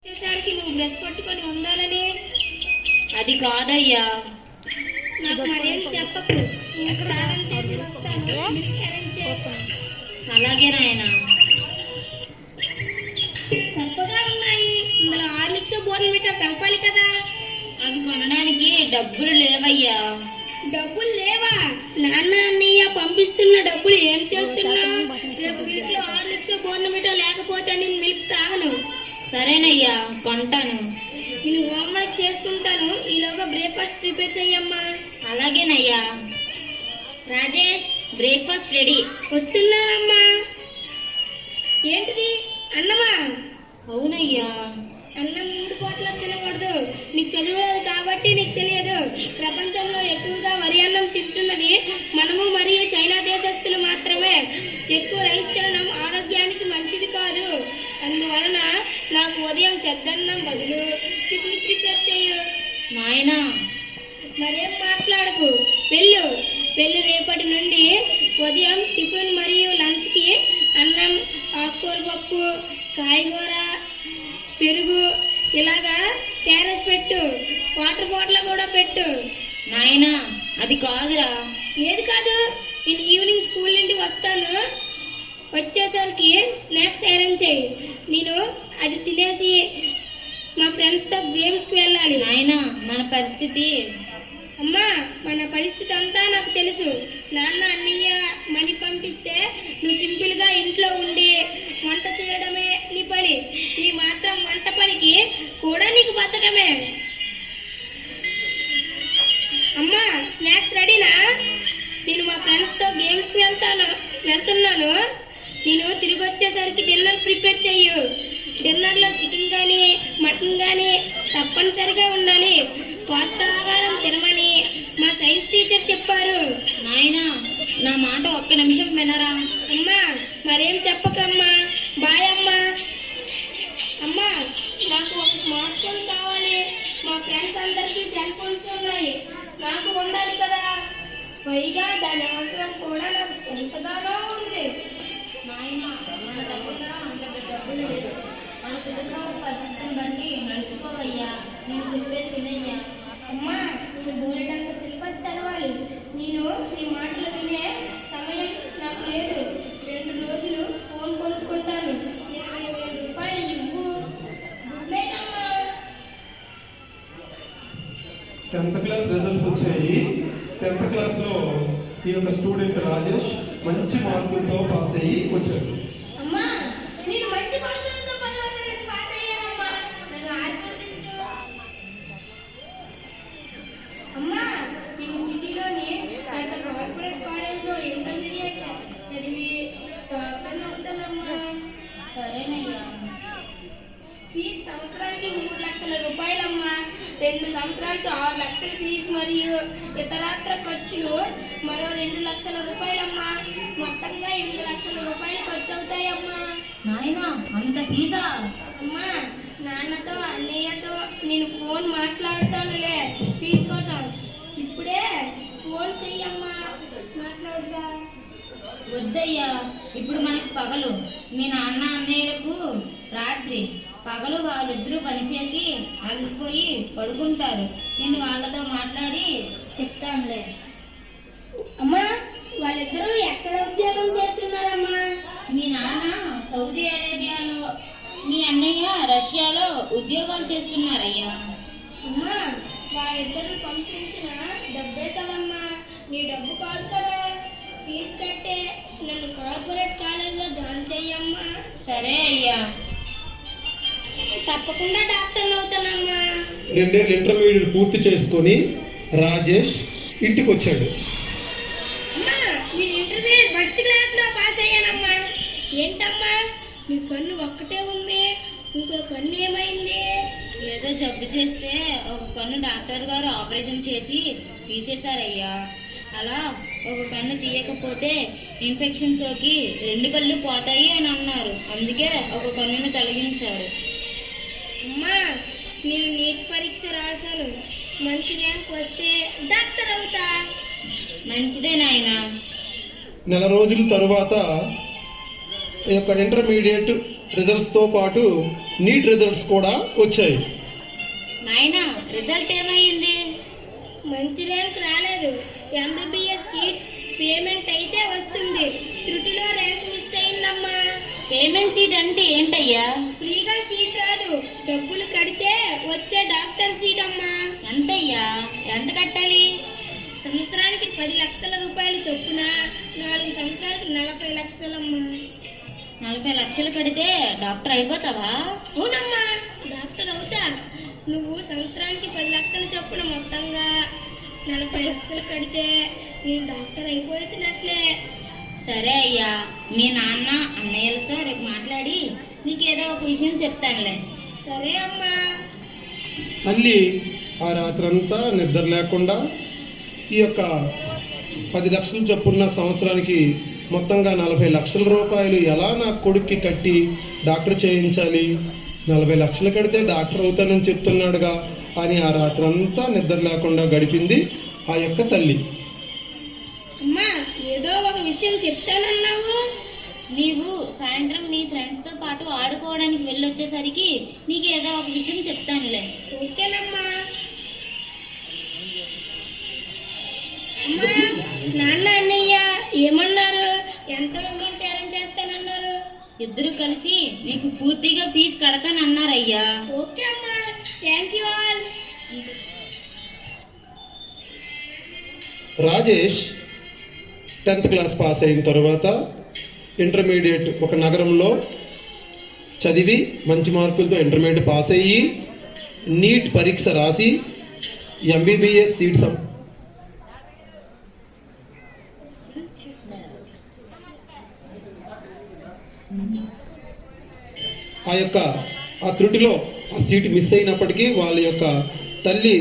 వచ్చేసరికి నువ్వు బ్రష్ పట్టుకొని ఉండాలని. అది కాదయ్యా. నాకు మరేం చెప్పకు. నేను స్నానం చేసి వస్తాను. మిల్క్ అరేంజ్ చేయి. అలాగే నాయనా. చప్పగా ఉన్నాయి. ఇందులో హార్లిక్స్ బోర్న్విటా కలపాలి కదా. అవి కొనడానికి డబ్బులు లేవయ్యా. డబ్బులు లేవా? నాన్న అన్నయ్య పంపిస్తున్న డబ్బులు ఏం చేస్తున్నావు? రేపు మిల్క్ లో హార్లిక్స్ బోర్న్విటా లేకపోతే నేను మిల్క్ తాగను. సరేనయ్యా, కొంటాను. నేను హోంవర్క్ చేసుకుంటాను. ఈలోగా బ్రేక్ఫాస్ట్ ప్రిపేర్ చెయ్యమ్మా. అలాగేనయ్యా. Rajesh, breakfast ready. వస్తున్నానమ్మా. ఏంటిది? అన్నమా? అవునయ్యా. అన్నం 3 పూటలా తినకూడదు. నీకు చదువులేదు కాబట్టి నీకు తెలియదు. ప్రపంచంలో ఎక్కువగా వరి అన్నం తింటున్నది మనము మరియు చైనా దేశస్తులు మాత్రమే. ఎక్కువ రైస్ తినడం ఆరోగ్యానికి మంచిది కాదు. అందువలన నాకు ఉదయం చెద్దన్నం బదులు టిఫిన్ ప్రిపేర్ చేయు. నాయనా, మరేం మాట్లాడకు. వెళ్ళు. రేపటి నుండి ఉదయం టిఫిన్ మరియు లంచ్కి అన్నం, ఆకుకూర పప్పు, కాయగూర, పెరుగు, ఇలాగా క్యారెట్ పెట్టు. వాటర్ బాటిల్ కూడా పెట్టు. నాయనా, అది కాదురా. ఏది కాదు? నేను ఈవినింగ్ స్కూల్ నుండి వస్తాను. వచ్చేసరికి స్నాక్స్ అరేంజ్ చేయి. నేను అది తినేసి మా ఫ్రెండ్స్తో గేమ్స్కి వెళ్ళాలి. నాయనా, మన పరిస్థితి. అమ్మా, మన పరిస్థితి అంతా నాకు తెలుసు. నాన్న అన్నయ్య మనీ పంపిస్తే నువ్వు సింపుల్గా ఇంట్లో ఉండి వంట చేయడమే నీ పని. ఈ మాత్రం వంట పనికి కూడా నీకు బద్ధకమే. అమ్మా, స్నాక్స్ రెడీనా? నేను మా ఫ్రెండ్స్తో గేమ్స్కి వెళ్తున్నాను. నేను తిరిగి వచ్చేసరికి డిన్నర్ ప్రిపేర్ చెయ్యు. డిన్నర్లో చికెన్ కానీ మటన్ కానీ తప్పనిసరిగా ఉండాలి. పౌష్టికాహారం తినమని మా సైన్స్ టీచర్ చెప్పారు. నాయనా, నా మాట ఒక్క నిమిషం వినరా. అమ్మా, మరేం చెప్పకమ్మా. బాయ్ అమ్మా. అమ్మా, నాకు ఒక స్మార్ట్ ఫోన్ కావాలి. మా ఫ్రెండ్స్ అందరికీ సెల్ ఫోన్స్ ఉన్నాయి. నాకు ఉండాలి కదా. పైగా దాని అవసరం కూడా నాకు ఎంతగానో ఉంది. నాయనా, మన దగ్గర అంత డబ్బులు లేవు. మన కుటుంబ పరిస్థితిని బట్టి నడుచుకోవయ్యా. నేను చెప్పేది వినయ్యా. అమ్మా, నేను బోలెడంత సిలబస్ చదవాలి. నేను నీ మాటలు వినే సమయం నాకు లేదు. 2 రోజులు ఫోన్ కొనుక్కుంటాను. 20,000 రూపాయలు ఇవ్వు. గుడ్ నైట్ అమ్మా. 10th క్లాస్ రిజల్ట్స్ వచ్చాయి. 10th క్లాస్లో ఈ యొక్క స్టూడెంట్ రాజేష్ మంచి మార్కులతో పాస్ అయ్యి వచ్చాడు. అమ్మా, నేను మంచి మార్కులతో 10వ తరగతి పాస్ అయ్యానమ్మా. నన్ను ఆశీర్వదించు. అమ్మా, నేను సిటీలోని పెద్ద కార్పొరేట్ కాలేజ్లో ఇంటర్మీడియట్ చదివి డాక్టర్ అవుతానమ్మా. సరేనయ్యా. ఫీజు సంవత్సరానికి 3 లక్షల రూపాయలమ్మా. 2 సంవత్సరాలకు 6 లక్షల ఫీజు మరియు ఇతరత్ర ఖర్చులు మరో 2 లక్షల రూపాయలమ్మా. మొత్తంగా 8 లక్షల రూపాయలు ఖర్చు అవుతాయమ్మా. నాయనా, అంత ఫీజా? అమ్మా, నాన్నతో అన్నయ్యతో నేను ఫోన్ మాట్లాడుతానులే ఫీజు కోసం. ఇప్పుడే ఫోన్ చెయ్యమ్మా, మాట్లాడుతా. వద్దయ్యా, ఇప్పుడు మనకి పగలు. మీ నాన్న అన్నయ్యలకు రాత్రి. పగలు వాళ్ళిద్దరూ పనిచేసి అలసిపోయి పడుకుంటారు. నేను వాళ్ళతో మాట్లాడి చెప్తానులే. అమ్మా, వాళ్ళిద్దరూ ఎక్కడ ఉద్యోగం చేస్తున్నారమ్మా? మీ నాన్న సౌదీ అరేబియాలో, మీ అన్నయ్య రష్యాలో ఉద్యోగాలు చేస్తున్నారయ్యా. అమ్మా, వారిద్దరూ పంపించిన డబ్బే కదమ్మా, నీ డబ్బు కాదు కదా. ఫీజు కట్టే నన్ను కార్పొరేట్ కాలేజీలో జాయిన్ చెయ్యమ్మా. సరే అయ్యా. తప్పకుండా డాక్టర్ అవుతానమ్మా. 2 ఏళ్ళు ఇంటర్మీడియట్ పూర్తి చేసుకొని రాజేష్ ఇంటికి వచ్చాడు. అమ్మా, నేను ఇంటర్మీడియట్ ఫస్ట్ క్లాస్లో పాస్ అయ్యానమ్మా. ఏంటమ్మా, నీ కన్ను ఒక్కటే ఉంది, ఇంకో కన్ను ఏమైంది? ఏదో జబ్బు చేస్తే ఒక కన్ను డాక్టర్ గారు ఆపరేషన్ చేసి తీసేశారయ్యా. అలా ఒక కన్ను తీయకపోతే ఇన్ఫెక్షన్ సోకి 2 కళ్ళు పోతాయి అని అన్నారు. అందుకే ఒక కన్నును తొలగించారు. అమ్మా, నేను నీట్ పరీక్ష రాశాను. మంచి ర్యాంక్ వస్తే డాక్టర్ అవుతా. మంచిదే నాయనా. నెల రోజుల తరువాత ఈ యొక్క ఇంటర్మీడియట్ రిజల్ట్స్తో పాటు నీట్ రిజల్ట్స్ కూడా వచ్చాయి. నాయనా రిజల్ట్ ఏమైంది? మంచి ర్యాంక్ రాలేదు. ఎంబీబీఎస్ సీట్ పేమెంట్ అయితే వస్తుంది. త్రుటిలో ర్యాంక్ మిస్ అయిందమ్మా. పేమెంట్ సీట్ అంటే ఏంటయ్యా? ఫ్రీగా సీట్ రాదు, డబ్బులు కడితే వచ్చే డాక్టర్ సీట్ అమ్మా. ఎంతయ్యా? ఎంత కట్టాలి? సంవత్సరానికి 10 లక్షల రూపాయలు చొప్పున 4 సంవత్సరాలకు 40 లక్షలమ్మా. 40 లక్షలు కడితే డాక్టర్ అయిపోతావా? అవునమ్మా, డాక్టర్ అవుతా. నువ్వు సంవత్సరానికి 10 లక్షలు చొప్పున మొత్తంగా 40 లక్షలు కడితే నేను డాక్టర్ అయిపోతున్నట్లే. సరే అయ్యా, మీ నాన్న అన్నయ్యలతో రేపు మాట్లాడి నీకేదో ఒక విషయం చెప్తానులే. సరే అమ్మా. తల్లి ఆ రాత్రంతా నిద్ర లేకుండా ఈ యొక్క 10 లక్షలు చొప్పున్న సంవత్సరానికి మొత్తంగా 40 లక్షల రూపాయలు ఎలా నా కొడుక్కి కట్టి డాక్టర్ చేయించాలి, 40 లక్షలు కడితే డాక్టర్ అవుతానని చెప్తున్నాడుగా అని ఆ రాత్రంతా నిద్ర లేకుండా గడిపింది ఆ యొక్క తల్లి. అమ్మా, ఏదో ఒక విషయం చెప్తానన్నావు. నీవు సాయంత్రం నీ ఫ్రెండ్స్తో పాటు ఆడుకోవడానికి వెళ్ళొచ్చేసరికి నీకు ఏదో ఒక విషయం చెప్తానులే. ఓకేనమ్మా. అమ్మా, నాన్న అన్నయ్య ఏమన్నారు? ఎంత అమౌంట్ అరేంజ్ చేస్తానన్నారు? ఇద్దరు కలిసి నీకు పూర్తిగా ఫీజు కడతానన్నారయ్యా. ఓకే అమ్మా, thank you all. Rajesh 10th class pass అయిన తర్వాత ఇంటర్మీడియట్ ఒక నగరంలో చదివి మంచి మార్కులతో ఇంటర్మీడియట్ పాస్ అయ్యి నీట్ పరీక్ష రాసి ఎంబీబీఎస్ సీట్ ఆ త్రుటిలో ఆ సీట్ మిస్ అయినప్పటికీ వాళ్ళ యొక్క తల్లి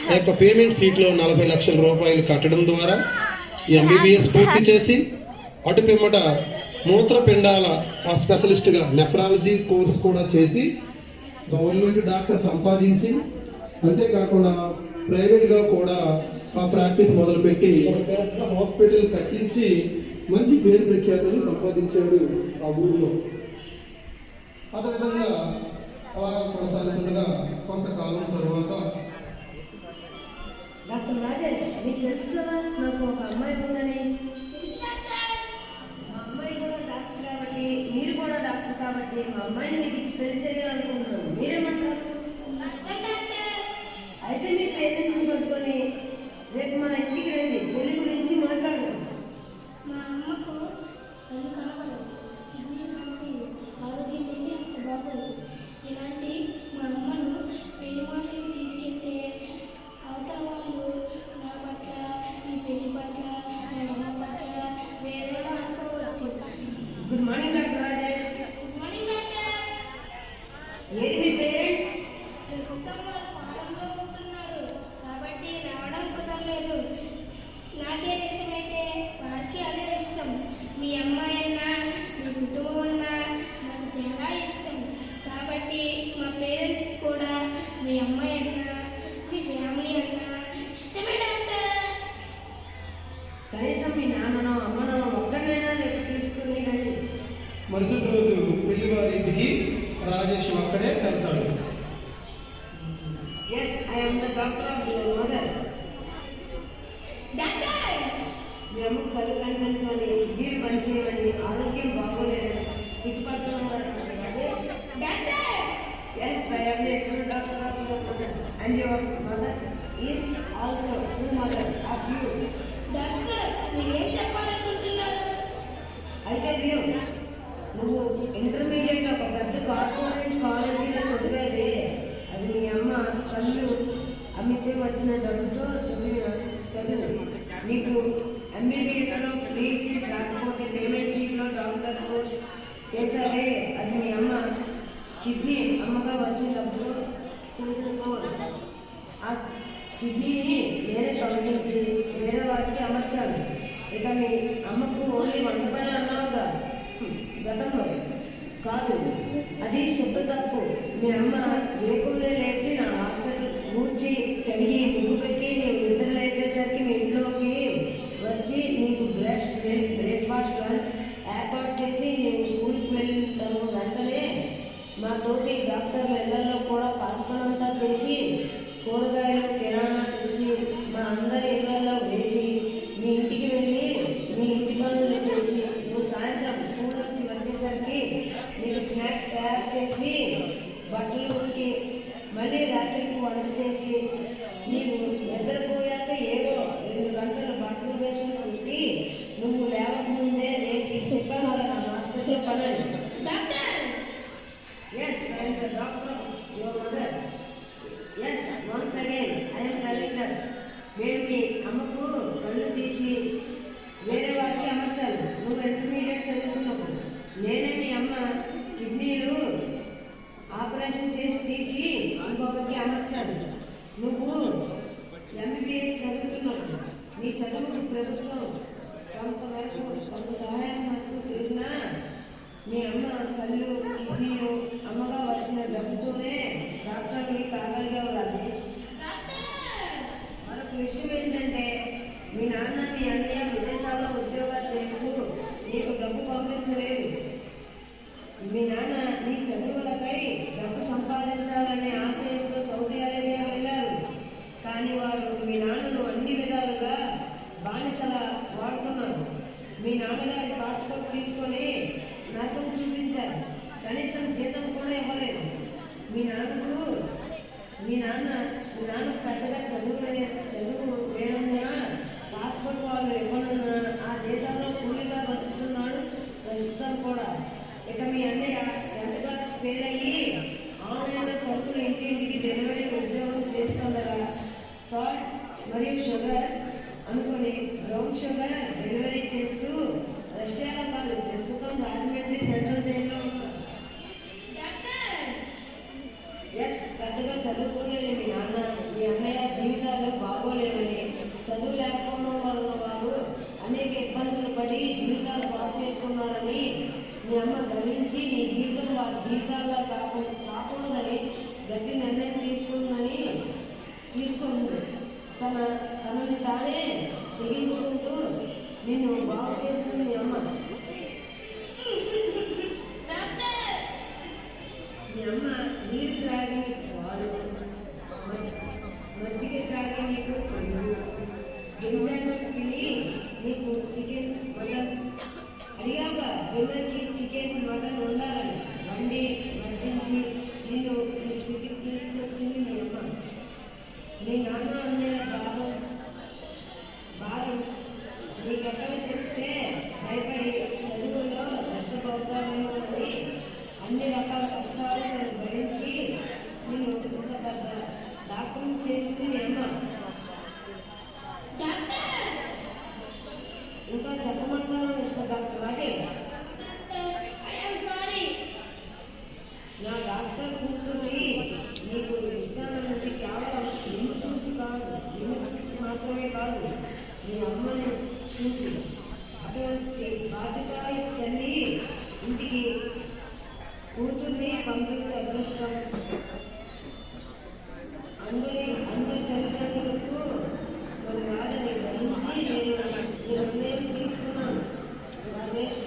ఆ యొక్క పేమెంట్ సీట్లో 40 లక్షల రూపాయలు కట్టడం ద్వారా ఎంబీబీఎస్ పూర్తి చేసి అటు పిమ్మట మూత్రపిండాల స్పెషలిస్ట్గా నెఫ్రాలజీ కోర్స్ కూడా చేసి గవర్నమెంట్ డాక్టర్ సంపాదించి అంతేకాకుండా ప్రైవేట్గా కూడా ఆ ప్రాక్టీస్ మొదలుపెట్టి ఒక పెద్ద హాస్పిటల్ కట్టించి మంచి పేరు ప్రఖ్యాతులు సంపాదించాడు ఆ ఊరిలో. అదేవిధంగా అలా కొనసాగుతుండగా కొంతకాలం తర్వాత డాక్టర్ రాజేష్, మీకు తెలుసు కదా నాకు ఒక అమ్మాయి ఉందని. మా అమ్మాయి కూడా డాక్టర్ కాబట్టి, మీరు కూడా డాక్టర్ కాబట్టి మా అమ్మాయిని మీకు ఇచ్చి పెళ్లి చేయాలనుకుంటున్నాను. మీరేమంటారు? అయితే మీ పేరెంట్స్ని పట్టుకొని రేపు మా ఇంటికి రండి, పెళ్లి గురించి మాట్లాడదాం. మా అమ్మకు కళ్ళు కనపడదు, కిడ్నీ కాల్సింది, ఆరోగ్యం నుండి అంత బాగోదు. ఇలాంటి మా అమ్మను పెళ్లి మాటలు తీసుకెళ్తే అవతల వాళ్ళు నా పట్ల, ఈ పెళ్లి పట్ల, నా అమ్మ పట్ల వేరేలా అనుకోవచ్చు. Good morning doctor Rajesh. Good morning doctor. ఏంటి మీ పేరెంట్స్? ప్రస్తుతం వారు ఫారంలో ఉంటున్నారు కాబట్టి రావడం కుదరలేదు. నాకేది ఇష్టమైతే వారికి అదే ఇష్టం. మీ అమ్మాయి అన్నా, మీ కుటుంబం అన్నా నాకు చాలా ఇష్టం. కాబట్టి మా పేరెంట్స్ కూడా మీ అమ్మాయి అన్నా, మీ ఫ్యామిలీ అన్నా ఇష్టమే డాక్టర్. కనీసం మీ నాన్ననో అమ్మనో ఒక్కరినైనా రేపు తీసుకుని రండి. మరుసటి రోజు పెళ్లి వారి ఇంటికి రాజేష్ అక్కడే వెళ్తాడు. Yes, I am the doctor of your mother. Doctor, మీ అమ్మకు కళ్ళు కనిపించమని, కిడ్నీలు పనిచేయమని, ఆరోగ్యం బాగోలేదని సిగ్గుపడుతున్నాడు Rajesh. Doctor. Yes, I am the true doctor of your mother, and your mother is also true mother of you. Doctor, మీరేం చెప్పాలనుకుంటున్నారు? అయితే మీరు నువ్వు ఇంటర్మీడియట్ ఒక పెద్ద కార్పొరేట్ కాలేజీలో చదివేదే, అది మీ అమ్మ కళ్ళు అమ్మితే వచ్చిన డబ్బుతో చదువు. నీకు ఎంబీబీఎస్లో ఫ్రీ సీట్ రాకపోతే పేమెంట్ సీట్లో డాక్టర్ కోర్స్ చేశావే, అది మీ అమ్మ కిడ్నీ అమ్మగా వచ్చిన డబ్బుతో చేసిన కోర్స్. ఆ కిడ్నీని నేనే తొలగించి వేరే వారికి అమర్చాను. ఇక మీ అమ్మకు ఓన్లీ వంటపడి అన్నావుగా గతంలో కాదు, అది శుద్ధ తప్పు. మీ అమ్మ వేకునే లేచి నా హాస్పిటల్ ఊడ్చి కడిగి ముగ్గు పెట్టి నేను నిద్ర లేచేసరికి మీ ఇంట్లోకి బ్రేక్ఫాస్ట్ లంచ్ ఏర్పాటు చేసి నేను స్కూల్కి వెళ్తాను. వెంటనే మా తోటి డాక్టర్ల ఇళ్లలో కూడా పసపనంతా చేసి కూరగాయలు కిరాణా తెచ్చి మా అందరి ఇళ్లలో వేసి మీ ఇంటికి వెళ్ళి మీ ఇంటి పనులు చేసి నువ్వు సాయంత్రం స్కూల్ నుంచి వచ్చేసరికి నీకు స్నాక్స్ తయారు చేసి బట్టలు ఉతికి మళ్ళీ రాత్రికి వంట చేసి నీవు నిద్రపోయాక ఏవో 2 గంటలు బట్టలు వేసి కుట్టి నువ్వు లేవకముందే లేచి చెప్పాను నా హాస్పిటల్లో పడండి. Yes, I am the doctor, your mother. Yes, once again, I am telling that. నేను మీ అమ్మకు కళ్ళు తీసి వేరే వారికి అమర్చాను. నువ్వు ఇంటర్మీడియట్ చదువుతున్నావు. నేనే మీ అమ్మ కిడ్నీలు ఆపరేషన్ చేసి తీసి ఇంకొకరికి అమర్చాను. నువ్వు ఎంబీబీఎస్ చదువుతున్నావు. నీ చదువుకు ప్రభుత్వం కొంత సహాయం వరకు చేసినా మీ అమ్మ కళ్ళు కిడ్నీలు అమ్మగా వచ్చిన డబ్బుతోనే డాక్టర్ని కాగలిగావు రాజేష్. మరొక విషయం ఏంటంటే మీ నాన్న మీ అన్నయ్య విదేశాల్లో ఉద్యోగాలు చేస్తూ నీకు డబ్బు పంపించలేదు. మీ నాన్న నీ చదువులకై డబ్బు సంపాదించాలనే ఆశయంతో సౌదీ అరేబియా వెళ్ళారు. కానీ వారు మీ నాన్నను అన్ని విధాలుగా బానిసలా వాడుతున్నారు. మీ నాన్నగారి పాస్పోర్ట్ తీసుకొని నాకు చూపించారు. కనీసం జీతం కూడా ఇవ్వలేదు. మీ నాన్న పెద్దగా చదువు లేనందున పాస్పోర్ట్ వాళ్ళు ఇవ్వనున్న ఆ దేశాల్లో కూలీగా బతుకుతున్నాడు ప్రస్తుతం కూడా. ఇక మీ అన్నయ్య 10th క్లాస్ ఫెయిల్ అయ్యి ఆన్లైన్లో సరుకులు ఇంటింటికి డెలివరీ ఉద్యోగం చేస్తుండగా సాల్ట్ మరియు షుగర్ అనుకుని బ్రౌన్ షుగర్ డెలివరీ చేస్తూ రష్యాలో కాదు ప్రస్తుతం రాజమండ్రి సెంట్రల్ జైల్లో ఉన్నారు. ఎస్, పెద్దగా చదువుకోలేని మీ నాన్న మీ అన్నయ్య జీవితాలు బాగోలేవని చదువు లేకపోవడం వలన వారు అనేక ఇబ్బందులు పడి జీవితాలు పాటు చేసుకున్నారని మీ అమ్మ గ్రహించి నీ జీవితం వారి జీవితాల్లో కాకూడదని గట్టి నిర్ణయం తీసుకుంది. తనని తానే తెగించుకుంటూ నిన్ను బాగు చేసింది మీ అమ్మ. మీ అమ్మ నీరు త్రాగి వాడు, మజ్జిగ త్రాగి నీకు పెరుగు, గింజలను తిని నీకు చికెన్ మటన్ అడిగాక డిన్నర్కి చికెన్ మటన్ ఉండాలని వడ్డించి నిన్ను ఈ స్థితికి తీసుకొచ్చింది మీ అమ్మ. మీ నాన్న అన్నయ్య భారం నీకెక్కడ చెప్తే భయపడి చదువుల్లో నష్టపోతామేమో అని అన్ని రకాల కష్టాలను భరించి నేను ఇంత పెద్ద డాక్టర్ చేసింది మీ అమ్మ. ఇంకా చెప్పమంటారు మిస్టర్ డాక్టర్ రాజేష్? నా డాక్టర్ కూతుర్ని నీకు ఇస్తానన్నది కేవలం నిన్ను చూసి మాత్రమే కాదు, మీ అమ్మని చూసి. అటువంటి బాధ్యత తల్లి ఇంటికి కూతుర్ని పంపించే అదృష్టం అందరి తల్లిదండ్రులకు మరి రాదని గ్రహించి నేను ఈ నిర్ణయం తీసుకున్నాను. రాజేష్,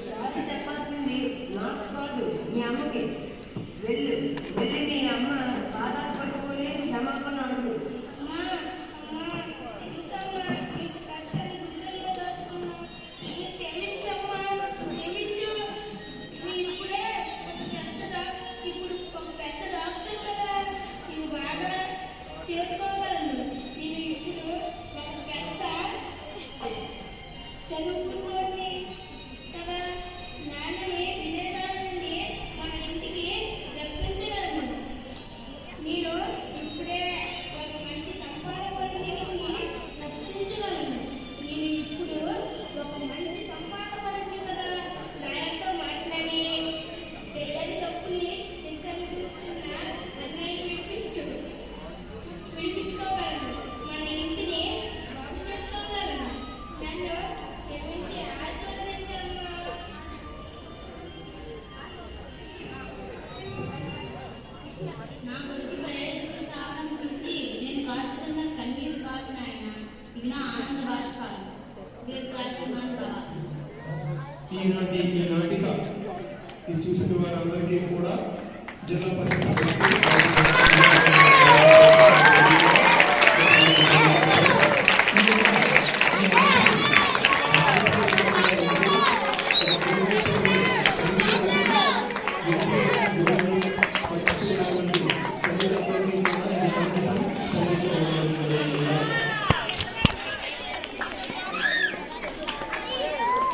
సాటి చెప్పాల్సింది నాకు కాదు, మీ అమ్మకి. వెళ్ళి మీ అమ్మ పాదాలు పట్టుకుని క్షమాపణ అడుగు. ఈనాటి ఈ నాటిక ఇది చూసిన వారందరికీ కూడా జిల్లా పరిషత్